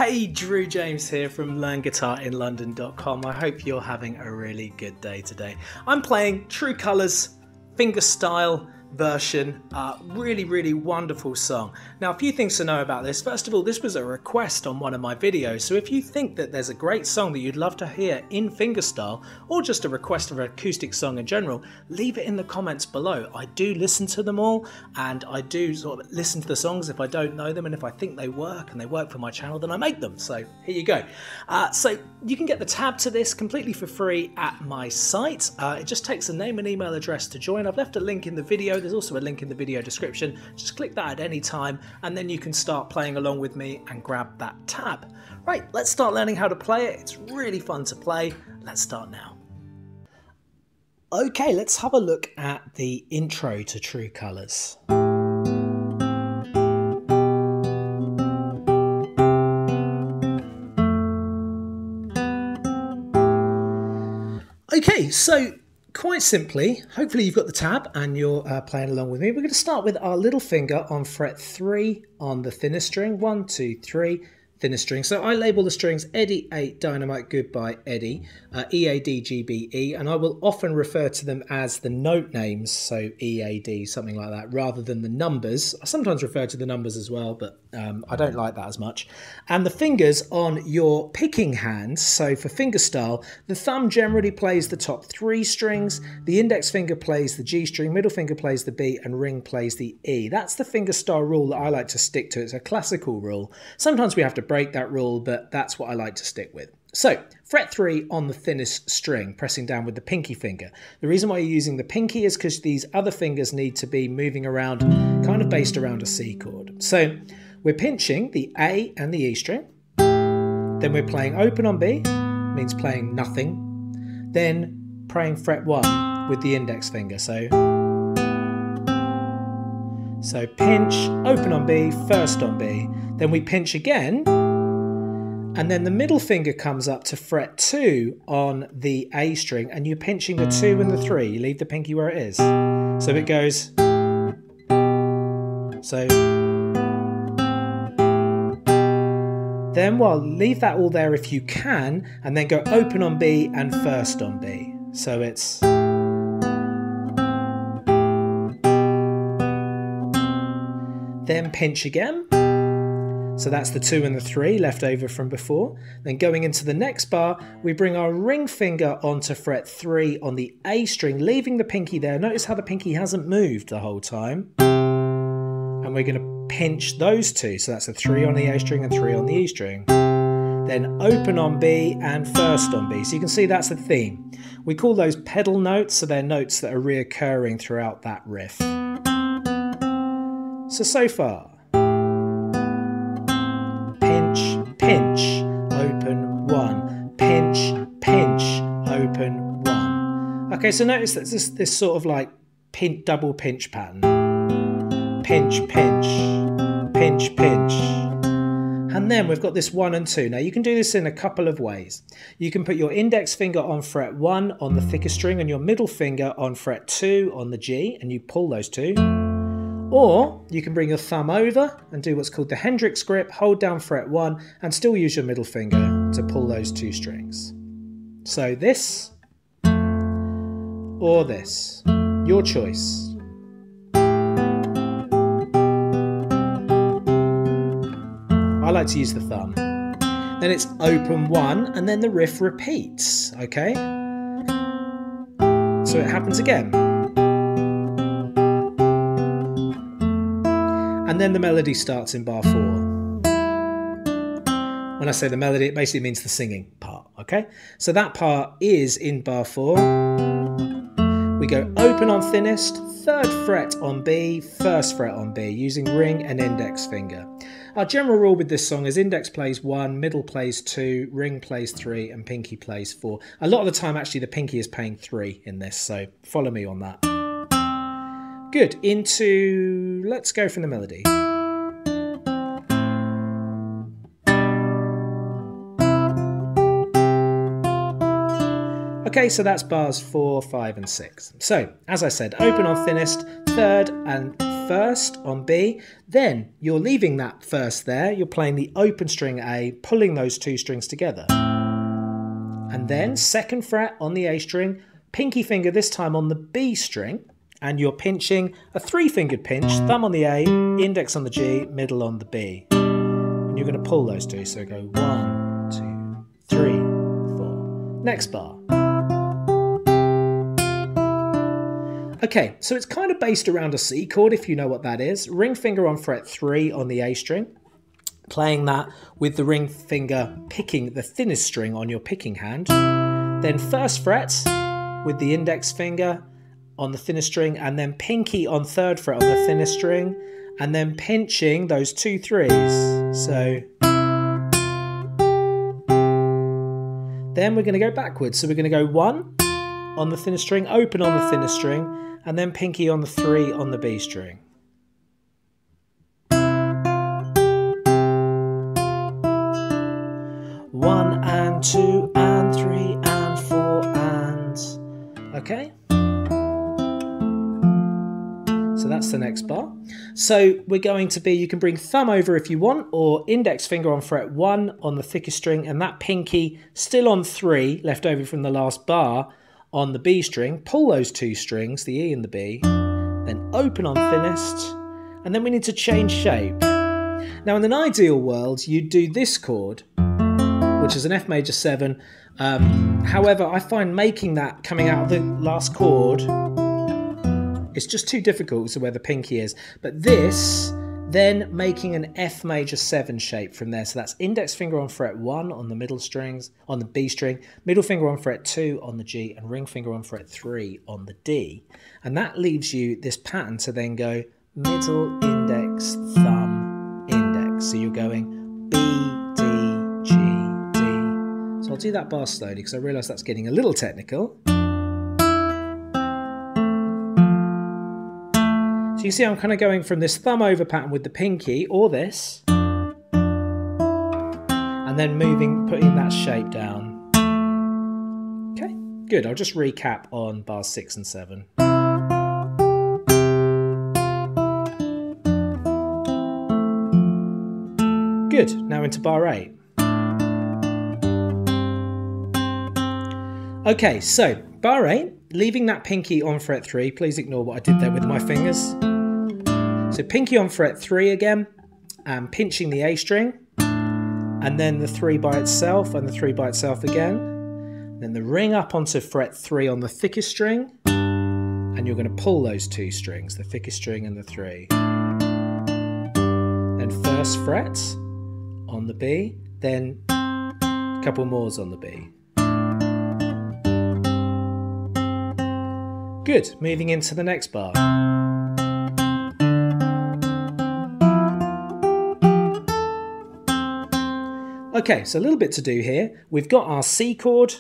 Hey, Drew James here from LearnGuitarInLondon.com. I hope you're having a really good day today. I'm playing True Colours Fingerstyle version. Really wonderful song. Now, a few things to know about this. First of all, this was a request on one of my videos, so if you think that there's a great song that you'd love to hear in fingerstyle, or just a request of an acoustic song in general, leave it in the comments below. I do listen to them all, and I do sort of listen to the songs if I don't know them, and if I think they work and they work for my channel, then I make them. So here you go. So you can get the tab to this completely for free at my site. It just takes a name and email address to join. I've left a link in the video. There's also a link in the video description. Just click that at any time and then you can start playing along with me and grab that tab. Right, let's start learning how to play it. It's really fun to play. Let's start now. Okay, let's have a look at the intro to True Colours. Okay, so quite simply, hopefully you've got the tab and you're playing along with me. We're going to start with our little finger on fret 3 on the thinnest string. 1, 2, 3, thinnest string. So I label the strings Eddie, 8, Dynamite, Goodbye, Eddie, E, A, D, G, B, E, and I will often refer to them as the note names, so E, A, D, something like that, rather than the numbers. I sometimes refer to the numbers as well, but I don't like that as much. And the fingers on your picking hand, so for fingerstyle, the thumb generally plays the top 3 strings, the index finger plays the G string, middle finger plays the B, and ring plays the E. That's the fingerstyle rule that I like to stick to. It's a classical rule. Sometimes we have to break that rule, but that's what I like to stick with. So, fret 3 on the thinnest string, pressing down with the pinky finger. The reason why you're using the pinky is because these other fingers need to be moving around, kind of based around a C chord. So, we're pinching the A and the E string, then we're playing open on B, means playing nothing, then playing fret 1 with the index finger. So pinch, open on B, first on B, then we pinch again, and then the middle finger comes up to fret 2 on the A string, and you're pinching the 2 and the 3. You leave the pinky where it is. So it goes. So then leave that all there if you can, and then go open on B and first on B. So it's. Then pinch again. So that's the 2 and the 3 left over from before. Then going into the next bar, we bring our ring finger onto fret 3 on the A string, leaving the pinky there. Notice how the pinky hasn't moved the whole time. And we're going to pinch those 2. So that's a 3 on the A string and 3 on the E string. Then open on B and first on B. So you can see that's the theme. We call those pedal notes, so they're notes that are reoccurring throughout that riff. So far. Pinch, open 1, pinch, open 1. Okay, so notice that this sort of like double pinch pattern. Pinch, and then we've got this 1 and 2. Now you can do this in a couple of ways. You can put your index finger on fret 1 on the thicker string and your middle finger on fret 2 on the G, and you pull those 2. Or you can bring your thumb over and do what's called the Hendrix grip, hold down fret 1 and still use your middle finger to pull those 2 strings. So this or this, your choice. I like to use the thumb. Then it's open 1 and then the riff repeats, okay? So it happens again. And then the melody starts in bar 4. When I say the melody, it basically means the singing part, okay? So that part is in bar 4. We go open on thinnest, 3rd fret on B, 1st fret on B, using ring and index finger. Our general rule with this song is index plays 1, middle plays 2, ring plays 3, and pinky plays 4. A lot of the time, actually, the pinky is playing 3 in this, so follow me on that. Good, let's go from the melody. Okay, so that's bars 4, 5 and 6. So, as I said, open on thinnest, 3rd and first on B, then you're leaving that first there, you're playing the open string A, pulling those two strings together. And then second fret on the A string, pinky finger this time on the B string, and you're pinching a three-fingered pinch, thumb on the A, index on the G, middle on the B. And you're going to pull those two, so go 1, 2, 3, 4. Next bar. Okay, so it's kind of based around a C chord, if you know what that is. Ring finger on fret 3 on the A string, playing that with the ring finger picking the thinnest string on your picking hand. Then first fret with the index finger on the thinnest string, and then pinky on third fret on the thinnest string, and then pinching those 2 threes. So then we're going to go backwards. So we're going to go 1 on the thinnest string, open on the thinnest string, and then pinky on the 3 on the B string. One and 2 and 3 and 4 and... Okay? So that's the next bar. So we're going to be, you can bring thumb over if you want, or index finger on fret 1 on the thickest string, and that pinky still on 3, left over from the last bar, on the B string, pull those 2 strings, the E and the B, then open on thinnest, and then we need to change shape. Now in an ideal world, you'd do this chord, which is an F major 7. However, I find making that coming out of the last chord, it's just too difficult to where the pinky is. But this, then making an F major 7 shape from there. So that's index finger on fret 1 on the middle strings, on the B string, middle finger on fret 2 on the G, and ring finger on fret 3 on the D. And that leaves you this pattern to then go middle, index, thumb, index. So you're going B, D, G, D. So I'll do that bar slowly because I realise that's getting a little technical. So you see I'm kind of going from this thumb over pattern with the pinky, or this, and then moving, putting that shape down. Okay, good. I'll just recap on bars 6 and 7. Good, now into bar 8. Okay, so bar 8, leaving that pinky on fret 3. Please ignore what I did there with my fingers. So pinky on fret 3 again, and pinching the A string, and then the 3 by itself, and the 3 by itself again. Then the ring up onto fret 3 on the thickest string, and you're going to pull those 2 strings, the thickest string and the 3. Then first fret on the B, then a couple mores on the B. Good, moving into the next bar. Okay, so a little bit to do here. We've got our C chord.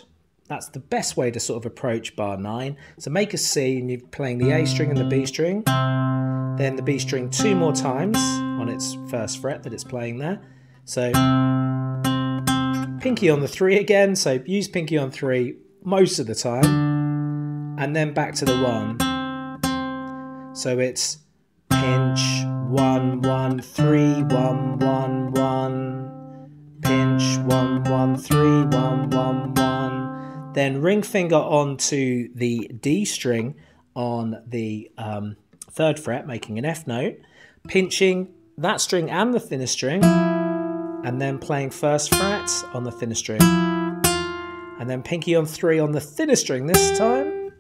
That's the best way to sort of approach bar 9. So make a C and you're playing the A string and the B string. Then the B string 2 more times on its first fret that it's playing there. So pinky on the 3 again. So use pinky on 3 most of the time. And then back to the 1. So it's pinch, 1, 1, 3, 1, 1, 1. Pinch, 1, 1, 3, 1, 1, 1. Then ring finger onto the D string on the 3rd fret, making an F note. Pinching that string and the thinner string. And then playing first fret on the thinner string. And then pinky on 3 on the thinner string this time.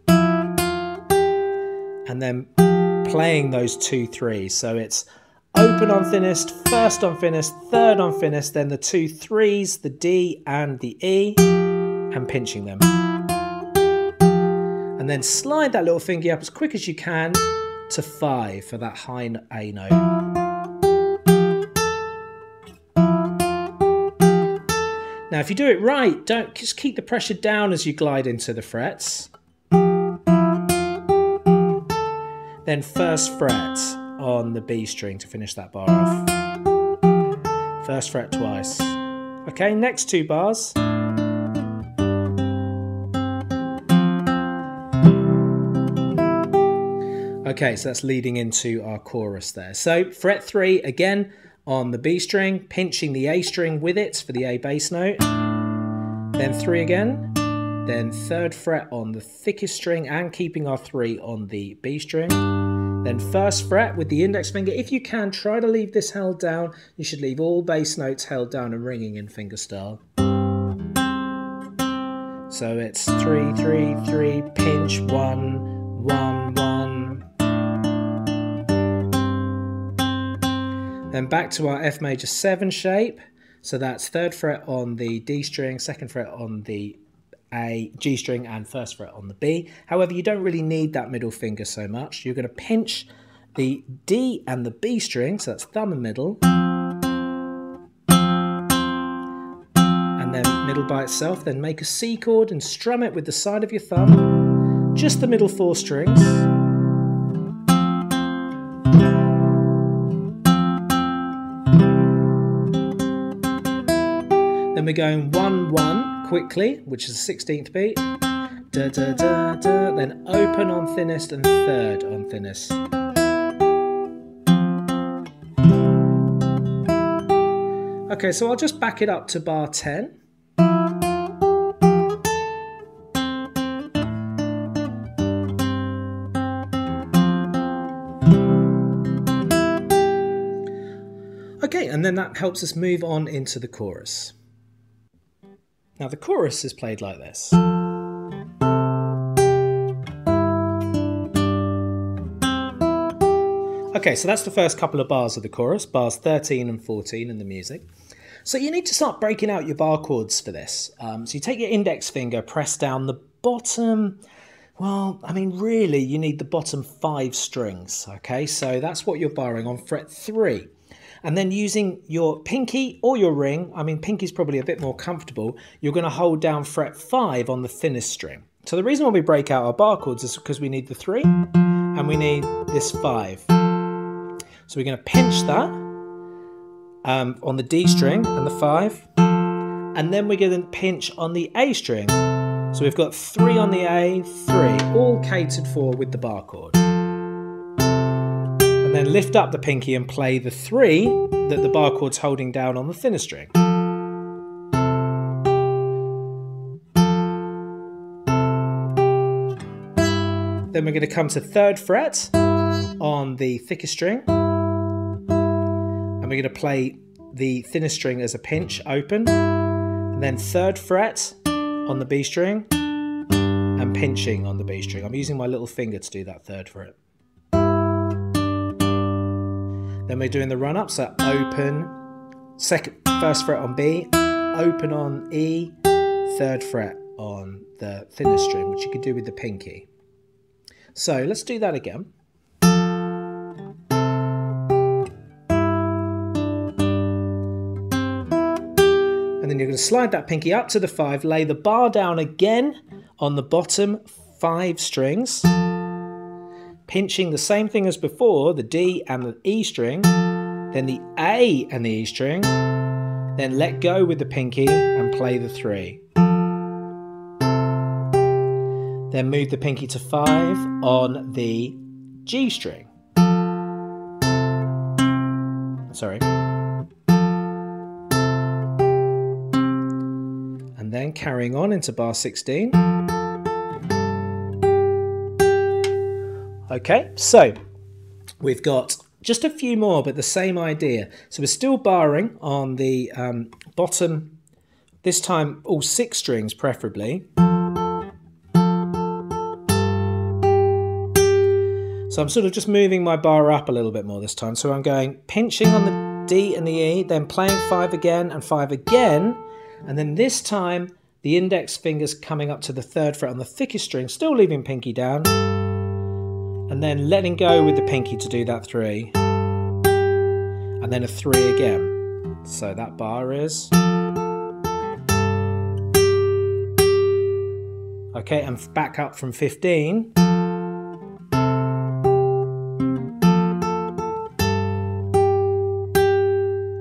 And then playing those 2 3s. So it's open on thinnest, first on thinnest, third on thinnest, then the 2 3s, the D and the E, and pinching them. And then slide that little finger up as quick as you can to 5 for that high A note. Now if you do it right, don't just keep the pressure down as you glide into the frets. Then first fret on the B string to finish that bar off. First fret twice. Okay, next 2 bars. Okay, so that's leading into our chorus there. So fret 3 again on the B string, pinching the A string with it for the A bass note. Then 3 again. Then 3rd fret on the thickest string and keeping our 3 on the B string. Then 1st fret with the index finger. If you can, try to leave this held down. You should leave all bass notes held down and ringing in fingerstyle. So it's 3, 3, 3, pinch, 1, 1, 1. Then back to our F major 7 shape. So that's 3rd fret on the D string, 2nd fret on the A, G string, and 1st fret on the B. However, you don't really need that middle finger so much. You're going to pinch the D and the B string, so that's thumb and middle. And then middle by itself, then make a C chord and strum it with the side of your thumb, just the middle 4 strings. Then we're going 1, 1 quickly, which is the 16th beat. Da, da, da, da. Then open on thinnest and 3rd on thinnest. Okay, so I'll just back it up to bar 10. Okay, and then that helps us move on into the chorus. Now the chorus is played like this. Okay, so that's the first couple of bars of the chorus, bars 13 and 14 in the music. So you need to start breaking out your bar chords for this. So you take your index finger, press down the bottom, well, I mean, really, you need the bottom 5 strings, okay? So that's what you're barring on fret 3. And then using your pinky or your ring, I mean, pinky's probably a bit more comfortable, you're going to hold down fret 5 on the thinnest string. So the reason why we break out our bar chords is because we need the 3 and we need this 5. So we're going to pinch that on the D string and the 5. And then we're going to pinch on the A string. So we've got 3 on the A, 3, all catered for with the bar chord. And then lift up the pinky and play the 3 that the bar chord's holding down on the thinner string. Then we're going to come to 3rd fret on the thickest string. And we're going to play the thinner string as a pinch, open. And then 3rd fret on the B string and pinching on the B string. I'm using my little finger to do that 3rd fret. Then we're doing the run up, so open, 1st fret on B, open on E, 3rd fret on the thinner string, which you could do with the pinky. So let's do that again. And then you're going to slide that pinky up to the 5, lay the bar down again on the bottom 5 strings, pinching the same thing as before, the D and the E string, then the A and the E string, then let go with the pinky and play the 3. Then move the pinky to 5 on the G string. Sorry. And then carrying on into bar 16. Okay, so we've got just a few more, but the same idea. So we're still barring on the bottom, this time all 6 strings preferably. So I'm sort of just moving my bar up a little bit more this time. So I'm going pinching on the D and the E, then playing 5 again and 5 again. And then this time, the index finger's coming up to the 3rd fret on the thickest string, still leaving pinky down. And then letting go with the pinky to do that 3. And then a 3 again. So that bar is... Okay, and back up from 15.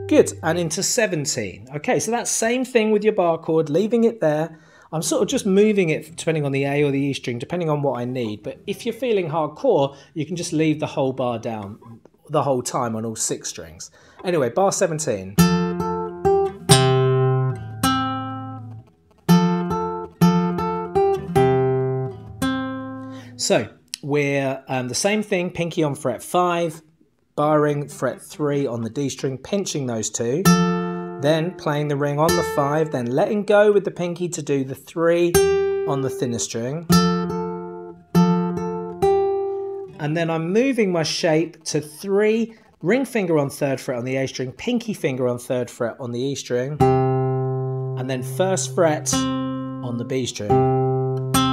Good, and into 17. Okay, so that same thing with your bar chord, leaving it there I'm sort of just moving it depending on the A or the E string, depending on what I need. But if you're feeling hardcore, you can just leave the whole bar down the whole time on all 6 strings. Anyway, bar 17. So we're the same thing, pinky on fret 5, barring fret 3 on the D string, pinching those 2, then playing the ring on the 5, then letting go with the pinky to do the 3 on the thinner string. And then I'm moving my shape to 3, ring finger on 3rd fret on the A string, pinky finger on 3rd fret on the E string, and then 1st fret on the B string.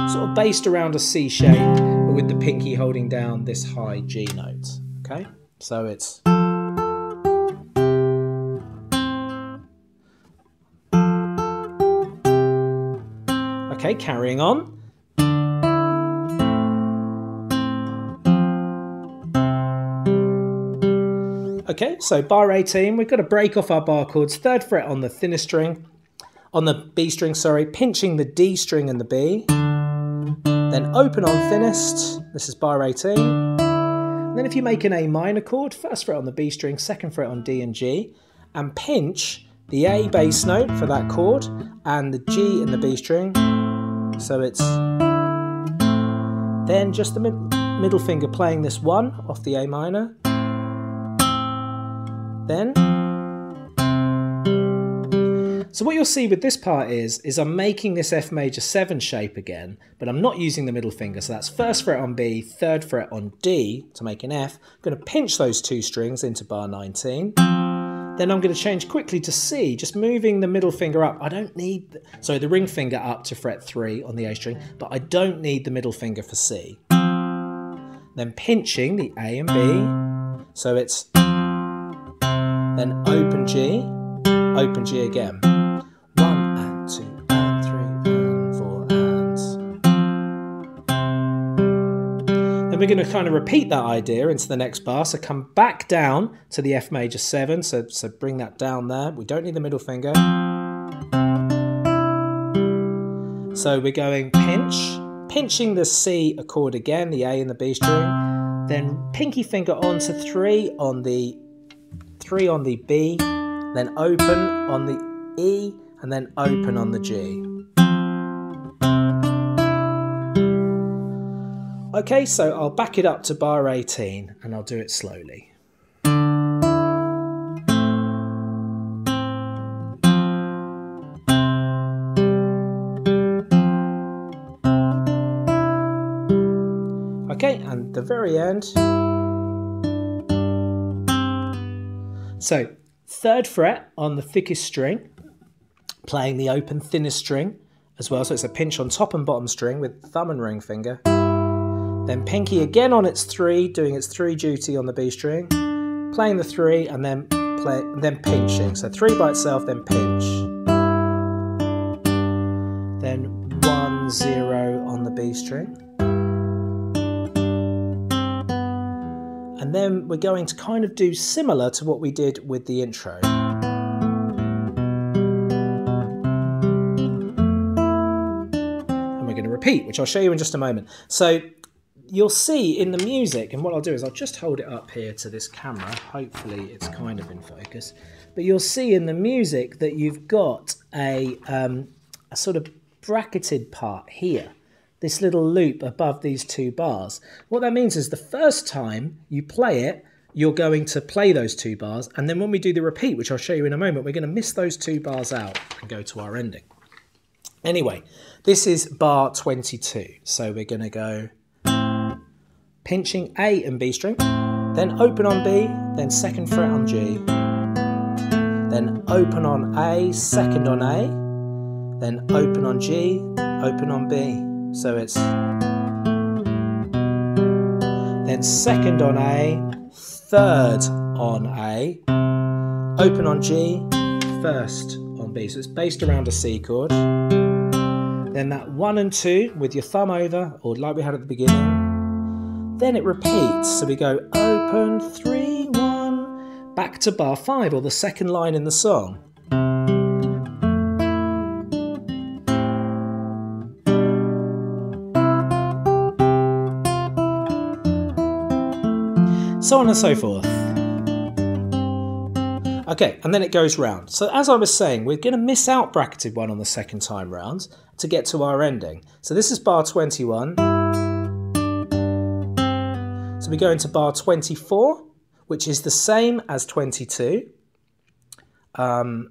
Sort of based around a C shape, but with the pinky holding down this high G note. Okay, so it's... Okay, carrying on. Okay, so bar 18, we've got to break off our bar chords, 3rd fret on the thinner string, on the B string, sorry, pinching the D string and the B. Then open on thinnest, this is bar 18. And then if you make an A minor chord, 1st fret on the B string, 2nd fret on D and G, and pinch the A bass note for that chord and the G in the B string. So it's then just the middle finger playing this 1 off the A minor. Then, so what you'll see with this part is I'm making this F major 7 shape again, but I'm not using the middle finger. So that's 1st fret on B, 3rd fret on D to make an F. I'm going to pinch those 2 strings into bar 19. Then I'm going to change quickly to C, just moving the middle finger up. I don't need, sorry, the ring finger up to fret 3 on the A string, but I don't need the middle finger for C. Then pinching the A and B, so it's then open G again. 1 and 2 and 3 and 4 and. Then we're going to kind of repeat that idea into the next bar. So come back down to the F major 7. So bring that down there. We don't need the middle finger. So we're going pinching the C chord again, the A and the B string. Then pinky finger onto 3 on the B, then open on the E, and then open on the G. Okay, so I'll back it up to bar 18, and I'll do it slowly. Okay, and the very end. So, 3rd fret on the thickest string, playing the open thinnest string as well, so it's a pinch on top and bottom string with thumb and ring finger. Then pinky again on its 3, doing its 3 duty on the B string, playing the 3 and then pinching. So 3 by itself, then pinch. Then 1, 0 on the B string. And then we're going to kind of do similar to what we did with the intro. And we're going to repeat, which I'll show you in just a moment. So you'll see in the music, and what I'll do is I'll just hold it up here to this camera. Hopefully it's kind of in focus. But you'll see in the music that you've got a sort of bracketed part here. This little loop above these 2 bars. What that means is the first time you play it, you're going to play those 2 bars, and then when we do the repeat, which I'll show you in a moment, we're going to miss those 2 bars out and go to our ending. Anyway, this is bar 22, so we're going to go pinching A and B string, then open on B, then 2nd fret on G, then open on A, 2nd on A, then open on G, open on B. So it's then 2nd on A, 3rd on A, open on G, 1st on B. So it's based around a C chord. Then that 1 and 2 with your thumb over, or like we had at the beginning. Then it repeats. So we go open, 3, 1, back to bar 5, or the 2nd line in the song. so on and so forth. Okay, and then it goes round. So as I was saying, we're going to miss out bracketed 1 on the second time round to get to our ending. So this is bar 21. So we go into bar 24, which is the same as 22. So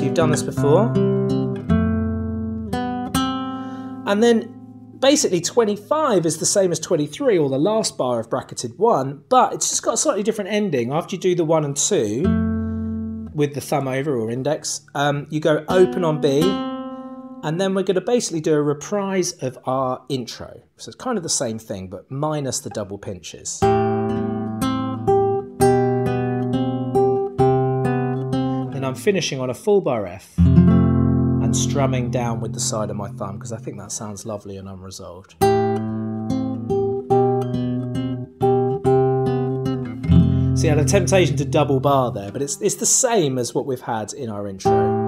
you've done this before. And then basically 25 is the same as 23, or the last bar of bracketed 1, but it's just got a slightly different ending. After you do the 1 and 2 with the thumb over or index, you go open on B, and then we're going to basically do a reprise of our intro. So it's kind of the same thing, but minus the double pinches. Then I'm finishing on a full bar F. And strumming down with the side of my thumb, because I think that sounds lovely and unresolved. So you had a temptation to double bar there, but it's the same as what we've had in our intro.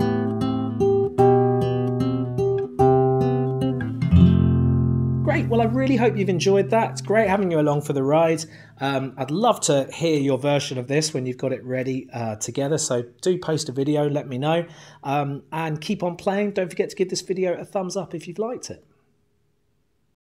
Great, well I really hope you've enjoyed that. It's great having you along for the ride. I'd love to hear your version of this when you've got it ready together, so do post a video, let me know, and keep on playing. Don't forget to give this video a thumbs up if you've liked it.